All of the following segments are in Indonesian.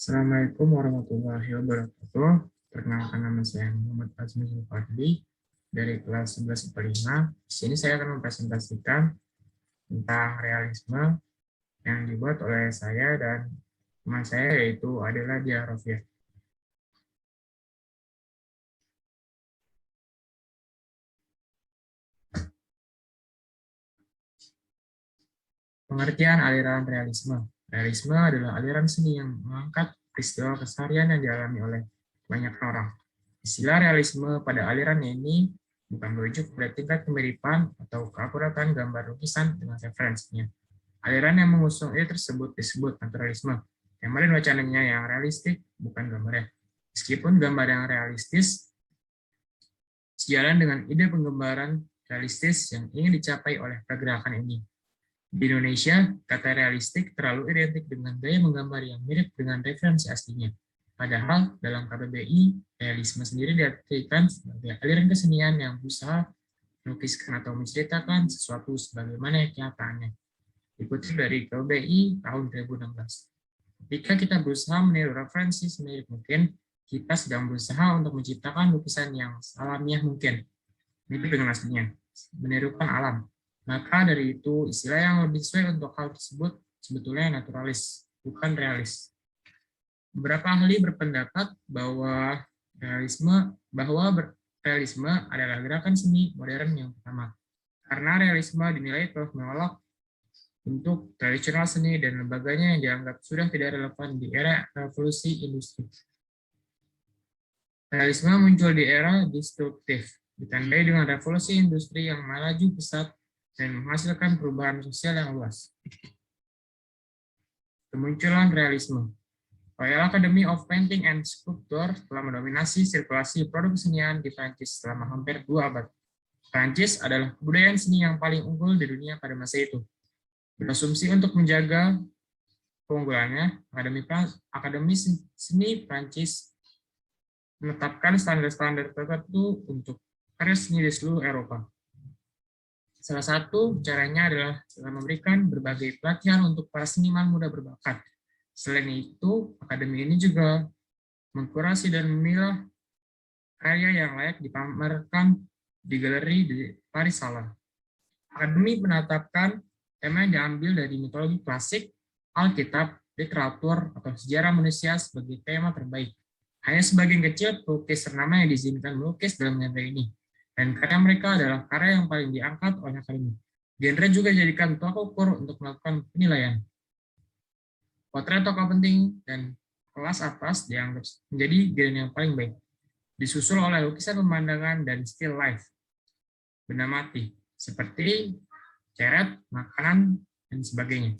Assalamualaikum warahmatullahi wabarakatuh. Perkenalkan, nama saya Muhammad Azmi Zulfadli dari kelas 11 IPA 5. Di sini saya akan mempresentasikan tentang realisme yang dibuat oleh saya dan teman saya, yaitu Adela Dia Rofiah. Pengertian aliran realisme. Realisme adalah aliran seni yang mengangkat peristiwa keseharian yang dialami oleh banyak orang. Istilah realisme pada aliran ini bukan merujuk pada tingkat kemiripan atau keakuratan gambar lukisan dengan referensinya. Aliran yang mengusung ide tersebut disebut naturalisme. Kemarin wacananya yang realistik, bukan gambarnya. Meskipun gambar yang realistis sejalan dengan ide penggambaran realistis yang ingin dicapai oleh pergerakan ini. Di Indonesia, kata realistik terlalu identik dengan gaya menggambar yang mirip dengan referensi aslinya. Padahal, dalam KBBI, realisme sendiri diartikan sebagai aliran kesenian yang berusaha melukiskan atau menceritakan sesuatu sebagaimana kenyataannya. Dikutip dari KBBI tahun 2016. Ketika kita berusaha meniru referensi semirip mungkin, kita sedang berusaha untuk menciptakan lukisan yang alamiah mungkin, mirip dengan aslinya, menirukan alam. Maka dari itu, istilah yang lebih sesuai untuk hal tersebut sebetulnya naturalis, bukan realis. Beberapa ahli berpendapat bahwa realisme adalah gerakan seni modern yang pertama. Karena realisme dinilai telah menolak bentuk tradisional seni dan lembaganya yang dianggap sudah tidak relevan di era revolusi industri. Realisme muncul di era destruktif, ditandai dengan revolusi industri yang melaju pesat dan menghasilkan perubahan sosial yang luas. Kemunculan realisme. Royal Academy of Painting and Sculpture telah mendominasi sirkulasi produk kesenian di Prancis selama hampir 2 abad. Prancis adalah kebudayaan seni yang paling unggul di dunia pada masa itu. Berasumsi untuk menjaga keunggulannya, Akademi Seni Prancis menetapkan standar-standar tertentu untuk karya seni di seluruh Eropa. Salah satu caranya adalah dengan memberikan berbagai pelatihan untuk para seniman muda berbakat. Selain itu, akademi ini juga mengkurasi dan memilah karya yang layak dipamerkan di galeri di Paris Sala. Akademi menetapkan tema yang diambil dari mitologi klasik, Alkitab, literatur, atau sejarah manusia sebagai tema terbaik. Hanya sebagian kecil pelukis ternama yang diizinkan melukis dalam genre ini, dan karya mereka adalah karya yang paling diangkat oleh akademi. Genre juga dijadikan tolak ukur untuk melakukan penilaian. Potret tokoh penting dan kelas atas dianggap menjadi genre yang paling baik, disusul oleh lukisan pemandangan dan still life, benda mati, seperti ceret, makanan, dan sebagainya.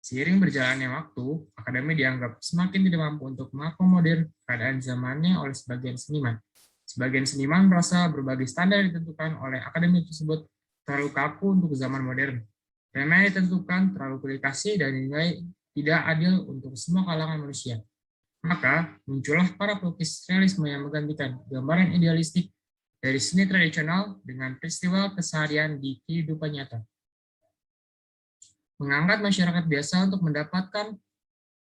Seiring berjalannya waktu, akademi dianggap semakin tidak mampu untuk mengakomodir keadaan zamannya oleh sebagian seniman. Sebagian seniman merasa berbagai standar yang ditentukan oleh akademi tersebut terlalu kaku untuk zaman modern. Tema yang ditentukan terlalu komplikasi dan dinilai tidak adil untuk semua kalangan manusia. Maka muncullah para pelukis realisme yang menggantikan gambaran idealistik dari seni tradisional dengan peristiwa keseharian di kehidupan nyata. Mengangkat masyarakat biasa untuk mendapatkan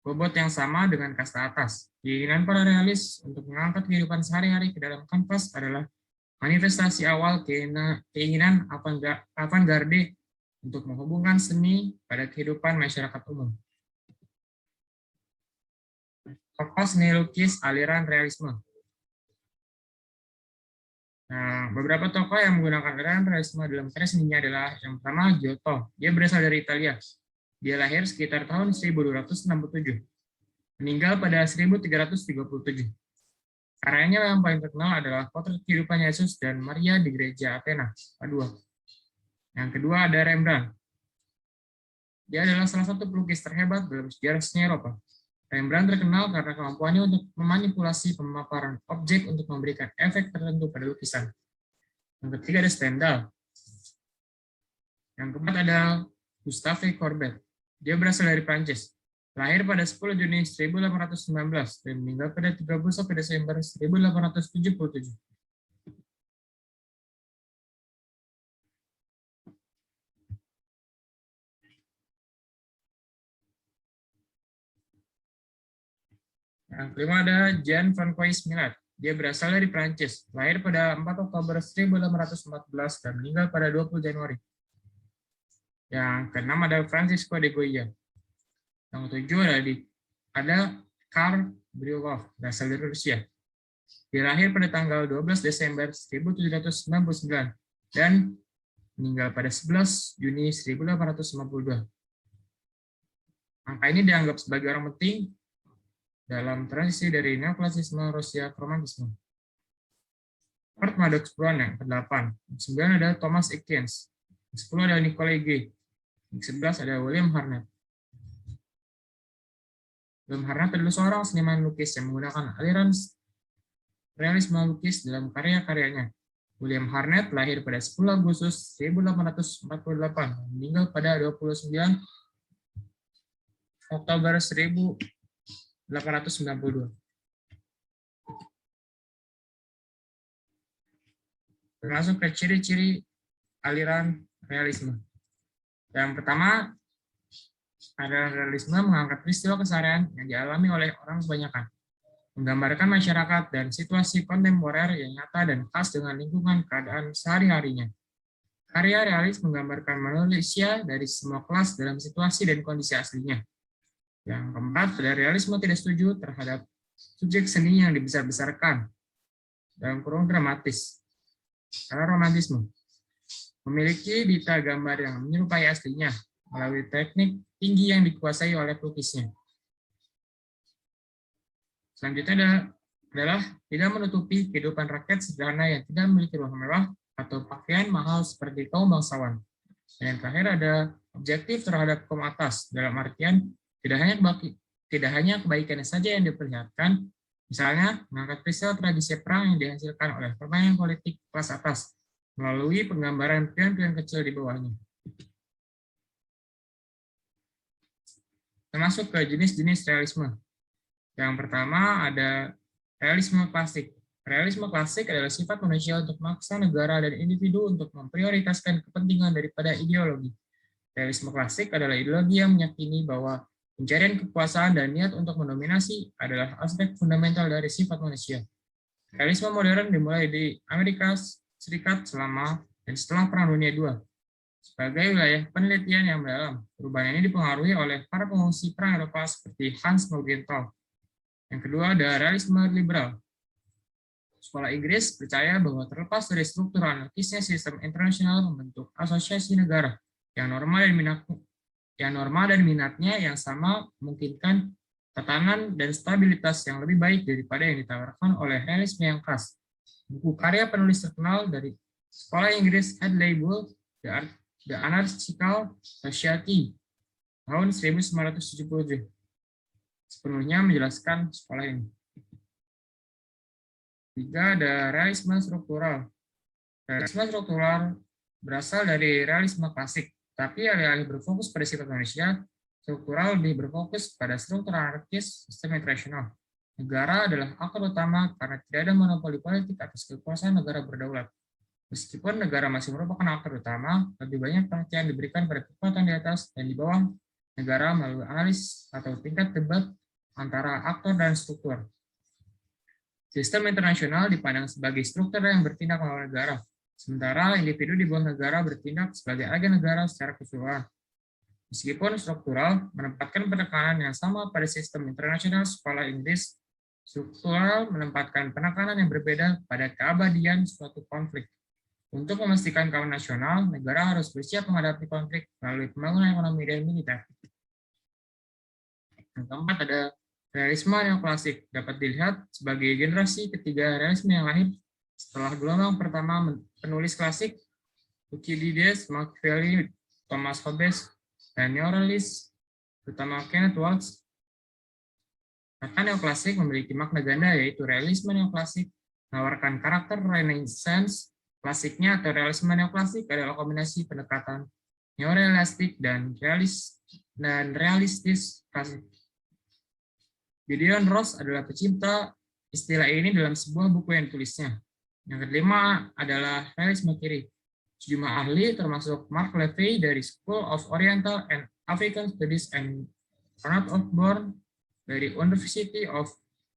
bobot yang sama dengan kasta atas. Keinginan para realis untuk mengangkat kehidupan sehari-hari ke dalam kanvas adalah manifestasi awal keinginan avant-garde untuk menghubungkan seni pada kehidupan masyarakat umum. Tokoh seni lukis aliran realisme. Nah, beberapa tokoh yang menggunakan aliran realisme dalam karya seninya adalah yang pertama Giotto. Dia berasal dari Italia. Dia lahir sekitar tahun 1267. Meninggal pada 1337. Karyanya yang paling terkenal adalah potret kehidupan Yesus dan Maria di gereja Athena, Padua. Yang kedua ada Rembrandt. Dia adalah salah satu pelukis terhebat dalam sejarah seni Eropa. Rembrandt terkenal karena kemampuannya untuk memanipulasi pemaparan objek untuk memberikan efek tertentu pada lukisan. Yang ketiga ada Stendhal. Yang keempat ada Gustave Courbet. Dia berasal dari Prancis. Lahir pada 10 Juni 1819 dan meninggal pada 31 Desember 1877. Yang kelima ada Jean-François Millet. Dia berasal dari Prancis, lahir pada 4 Oktober 1814 dan meninggal pada 20 Januari. Yang keenam ada Francisco de Goya. Yang ketujuh ada Karl Brylov, berasal dari Rusia. Dia lahir pada tanggal 12 Desember 1799 dan meninggal pada 11 Juni 1852. Angka ini dianggap sebagai orang penting dalam transisi dari neoklasisme Rusia ke romantisme. Art Maddox Brown yang ke-8. Yang ke-9 ada Thomas Eakins. Yang ke-10 ada Nicolai Gay. Yang ke-11 ada William Harnett. William Harnett adalah seorang seniman lukis yang menggunakan aliran realisme lukis dalam karya-karyanya. William Harnett lahir pada 10 Agustus 1848 dan meninggal pada 29 Oktober 1892. Termasuk ke ciri-ciri aliran realisme. Yang pertama, aliran realisme mengangkat peristiwa keseharian yang dialami oleh orang kebanyakan, menggambarkan masyarakat dan situasi kontemporer yang nyata dan khas dengan lingkungan keadaan sehari-harinya. Karya realis menggambarkan manusia dari semua kelas dalam situasi dan kondisi aslinya. Yang keempat, ada realisme tidak setuju terhadap subjek seni yang dibesar-besarkan dalam kurung dramatis. Karena romantisme memiliki detail gambar yang menyerupai aslinya melalui teknik tinggi yang dikuasai oleh pelukisnya. Selanjutnya adalah tidak menutupi kehidupan rakyat sederhana yang tidak memiliki rumah mewah atau pakaian mahal seperti kaum bangsawan. Dan yang terakhir ada objektif terhadap kaum atas, dalam artian tidak hanya kebaikannya saja yang diperlihatkan, misalnya mengangkat peristiwa tradisi perang yang dihasilkan oleh permainan politik kelas atas melalui penggambaran pion-pion kecil di bawahnya. Termasuk ke jenis-jenis realisme. Yang pertama ada realisme klasik. Realisme klasik adalah sifat manusia untuk memaksa negara dan individu untuk memprioritaskan kepentingan daripada ideologi. Realisme klasik adalah ideologi yang meyakini bahwa pencarian kekuasaan dan niat untuk mendominasi adalah aspek fundamental dari sifat manusia. Realisme modern dimulai di Amerika Serikat selama dan setelah Perang Dunia II. Sebagai wilayah penelitian yang mendalam, perubahan ini dipengaruhi oleh para pengungsi perang Eropa seperti Hans Morgenthau. Yang kedua ada realisme liberal. Sekolah Inggris percaya bahwa terlepas dari struktur anarkisnya sistem internasional membentuk asosiasi negara yang norma dan minatnya yang sama memungkinkan tatanan dan stabilitas yang lebih baik daripada yang ditawarkan oleh realisme yang khas. Buku karya penulis terkenal dari Sekolah Inggris Hadley Bull, The Anarchical Society, tahun 1977, sepenuhnya menjelaskan sekolah ini. Tiga, ada realisme struktural. Realisme struktural berasal dari realisme klasik, tapi alih-alih berfokus pada sifat manusia, struktural lebih berfokus pada struktur anarkis sistem internasional. Negara adalah aktor utama karena tidak ada monopoli politik atas kekuasaan negara berdaulat. Meskipun negara masih merupakan aktor utama, lebih banyak perhatian diberikan pada kekuatan di atas dan di bawah negara melalui analis atau tingkat debat antara aktor dan struktur. Sistem internasional dipandang sebagai struktur yang bertindak melawan negara, sementara individu di bawah negara bertindak sebagai agen negara secara keseluruhan. Meskipun struktural menempatkan penekanan yang sama pada sistem internasional sekolah Inggris, struktural menempatkan penekanan yang berbeda pada keabadian suatu konflik. Untuk memastikan keamanan nasional, negara harus bersiap menghadapi konflik melalui pembangunan ekonomi dan militer. Yang keempat ada realisme neoklasik, dapat dilihat sebagai generasi ketiga realisme yang lahir setelah gelombang pertama penulis klasik Thucydides, Machiavelli, Thomas Hobbes, dan neorealis terutama Kenneth Waltz. Kata neoklasik memiliki makna ganda, yaitu realisme neoklasik menawarkan karakter Renaissance klasiknya atau realisme neoklasik adalah kombinasi pendekatan neorealistik dan realistis klasik. Gideon Ross adalah pecinta istilah ini dalam sebuah buku yang ditulisnya. Yang kelima adalah realisme kiri. Sejumlah ahli termasuk Mark Levy dari School of Oriental and African Studies and Ronald Osborne dari University of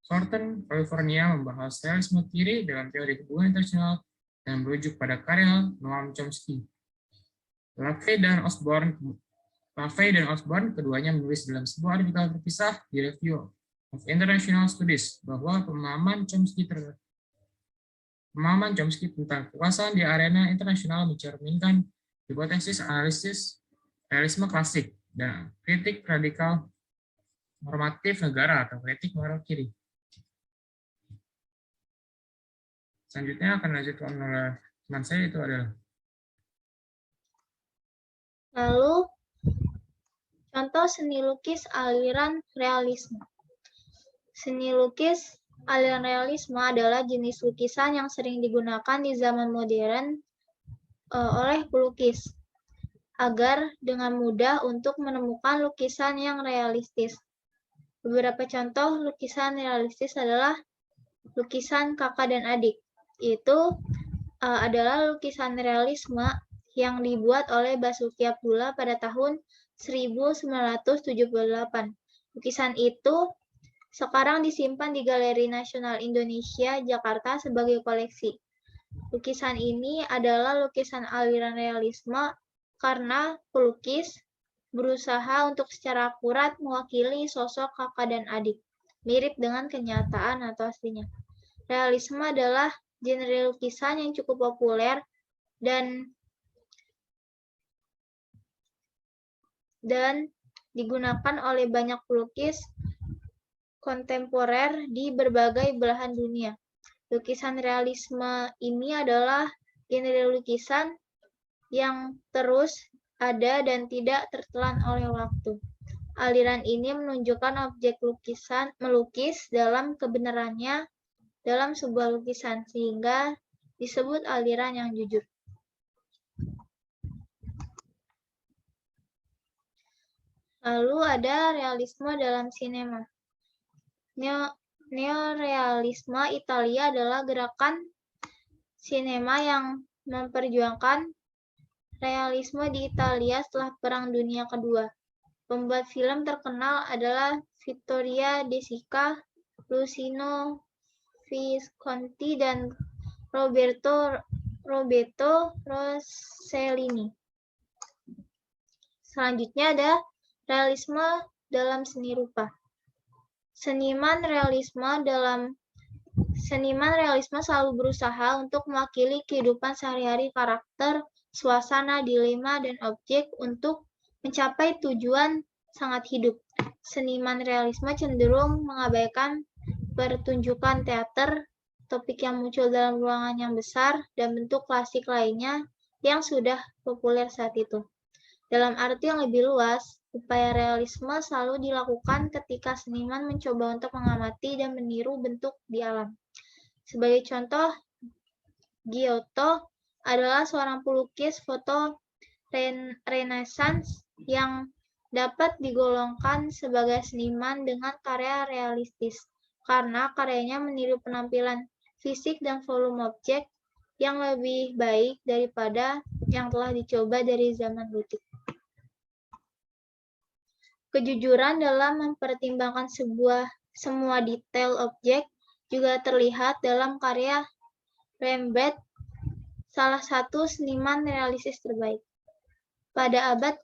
Thornton, California, membahas realisme kiri dalam teori hubungan internasional dan merujuk pada karya Noam Chomsky. LaVey dan Osborne keduanya menulis dalam sebuah artikel terpisah di Review of International Studies bahwa pemahaman Chomsky tentang kekuasaan di arena internasional mencerminkan hipotesis analisis realisme klasik dan kritik radikal normatif negara atau kritik moral kiri. Selanjutnya akan dilanjutkan oleh teman saya, itu adalah lalu contoh seni lukis aliran realisme. Seni lukis aliran realisme adalah jenis lukisan yang sering digunakan di zaman modern oleh pelukis agar dengan mudah untuk menemukan lukisan yang realistis. Beberapa contoh lukisan realistis adalah lukisan kakak dan adik. Itu adalah lukisan realisme yang dibuat oleh Basuki Abdullah pada tahun 1978. Lukisan itu sekarang disimpan di Galeri Nasional Indonesia, Jakarta sebagai koleksi. Lukisan ini adalah lukisan aliran realisme karena pelukis berusaha untuk secara akurat mewakili sosok kakak dan adik, mirip dengan kenyataan atau aslinya. Realisme adalah genre lukisan yang cukup populer dan digunakan oleh banyak pelukis kontemporer di berbagai belahan dunia. Lukisan realisme ini adalah genre lukisan yang terus ada dan tidak tertelan oleh waktu. Aliran ini menunjukkan objek melukis dalam kebenarannya dalam sebuah lukisan, sehingga disebut aliran yang jujur. Lalu ada realisme dalam sinema. Neorealisme Italia adalah gerakan sinema yang memperjuangkan realisme di Italia setelah Perang Dunia Kedua. Pembuat film terkenal adalah Vittorio De Sica, Luciano Visconti, dan Roberto Rossellini. Selanjutnya ada realisme dalam seni rupa. Seniman realisme selalu berusaha untuk mewakili kehidupan sehari-hari, karakter, suasana, dilema, dan objek untuk mencapai tujuan sangat hidup. Seniman realisme cenderung mengabaikan pertunjukan teater, topik yang muncul dalam ruangan yang besar, dan bentuk klasik lainnya yang sudah populer saat itu. Dalam arti yang lebih luas, upaya realisme selalu dilakukan ketika seniman mencoba untuk mengamati dan meniru bentuk di alam. Sebagai contoh, Giotto adalah seorang pelukis foto Renaissance yang dapat digolongkan sebagai seniman dengan karya realistis, karena karyanya meniru penampilan fisik dan volume objek yang lebih baik daripada yang telah dicoba dari zaman gotik. Kejujuran dalam mempertimbangkan semua detail objek juga terlihat dalam karya Rembrandt, salah satu seniman realistis terbaik. Pada abad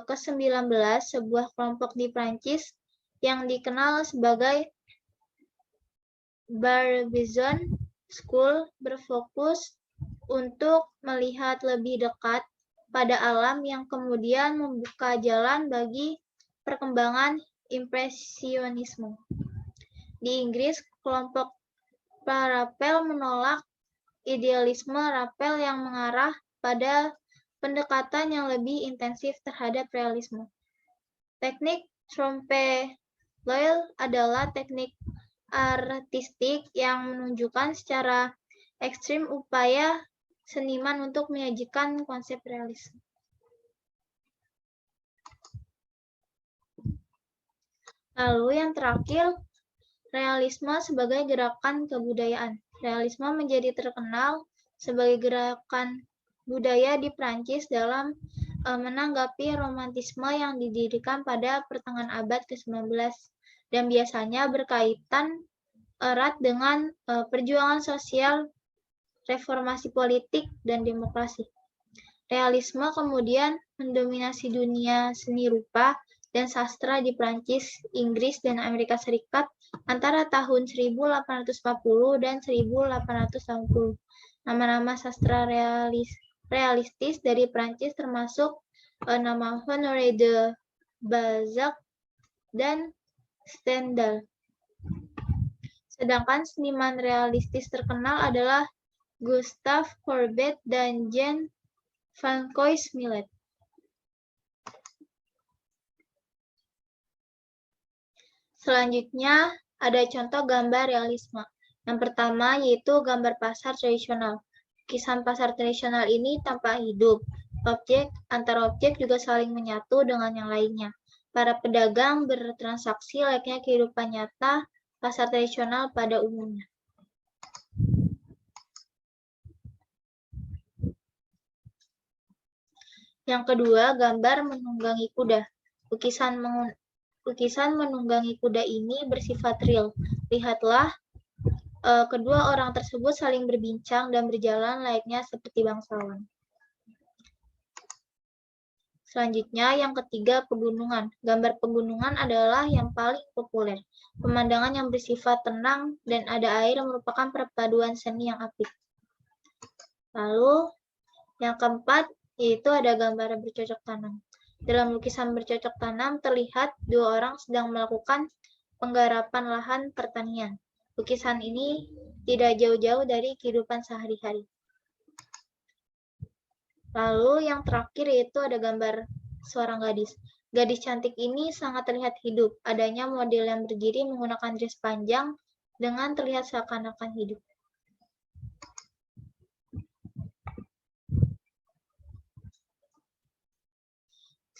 ke-19, sebuah kelompok di Prancis yang dikenal sebagai Barbizon School berfokus untuk melihat lebih dekat pada alam yang kemudian membuka jalan bagi perkembangan impresionisme. Di Inggris, kelompok Raphael menolak idealisme Raphael yang mengarah pada pendekatan yang lebih intensif terhadap realisme. Teknik Trompe-l'œil adalah teknik artistik yang menunjukkan secara ekstrim upaya seniman untuk menyajikan konsep realisme. Lalu yang terakhir, realisme sebagai gerakan kebudayaan. Realisme menjadi terkenal sebagai gerakan budaya di Prancis dalam menanggapi romantisme yang didirikan pada pertengahan abad ke-19. dan biasanya berkaitan erat dengan perjuangan sosial, reformasi politik, dan demokrasi. Realisme kemudian mendominasi dunia seni rupa dan sastra di Prancis, Inggris, dan Amerika Serikat antara tahun 1840 dan 1880. Nama-nama sastra realistis dari Prancis termasuk nama Honoré de Balzac dan Stendhal. Sedangkan seniman realistis terkenal adalah Gustave Courbet dan Jean Francois Millet. Selanjutnya, ada contoh gambar realisme. Yang pertama yaitu gambar pasar tradisional. Lukisan pasar tradisional ini tampak hidup. Antara objek juga saling menyatu dengan yang lainnya. Para pedagang bertransaksi layaknya kehidupan nyata pasar tradisional pada umumnya. Yang kedua, gambar menunggangi kuda. Lukisan menunggangi kuda ini bersifat real. Lihatlah, kedua orang tersebut saling berbincang dan berjalan layaknya seperti bangsawan. Selanjutnya, yang ketiga, pegunungan. Gambar pegunungan adalah yang paling populer. Pemandangan yang bersifat tenang dan ada air merupakan perpaduan seni yang apik. Lalu, yang keempat, yaitu ada gambar bercocok tanam. Dalam lukisan bercocok tanam terlihat dua orang sedang melakukan penggarapan lahan pertanian. Lukisan ini tidak jauh-jauh dari kehidupan sehari-hari. Lalu yang terakhir yaitu ada gambar seorang gadis. Gadis cantik ini sangat terlihat hidup. Adanya model yang berdiri menggunakan dress panjang dengan terlihat seakan-akan hidup.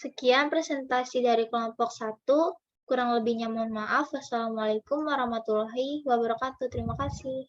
Sekian presentasi dari kelompok 1. Kurang lebihnya mohon maaf. Wassalamualaikum warahmatullahi wabarakatuh. Terima kasih.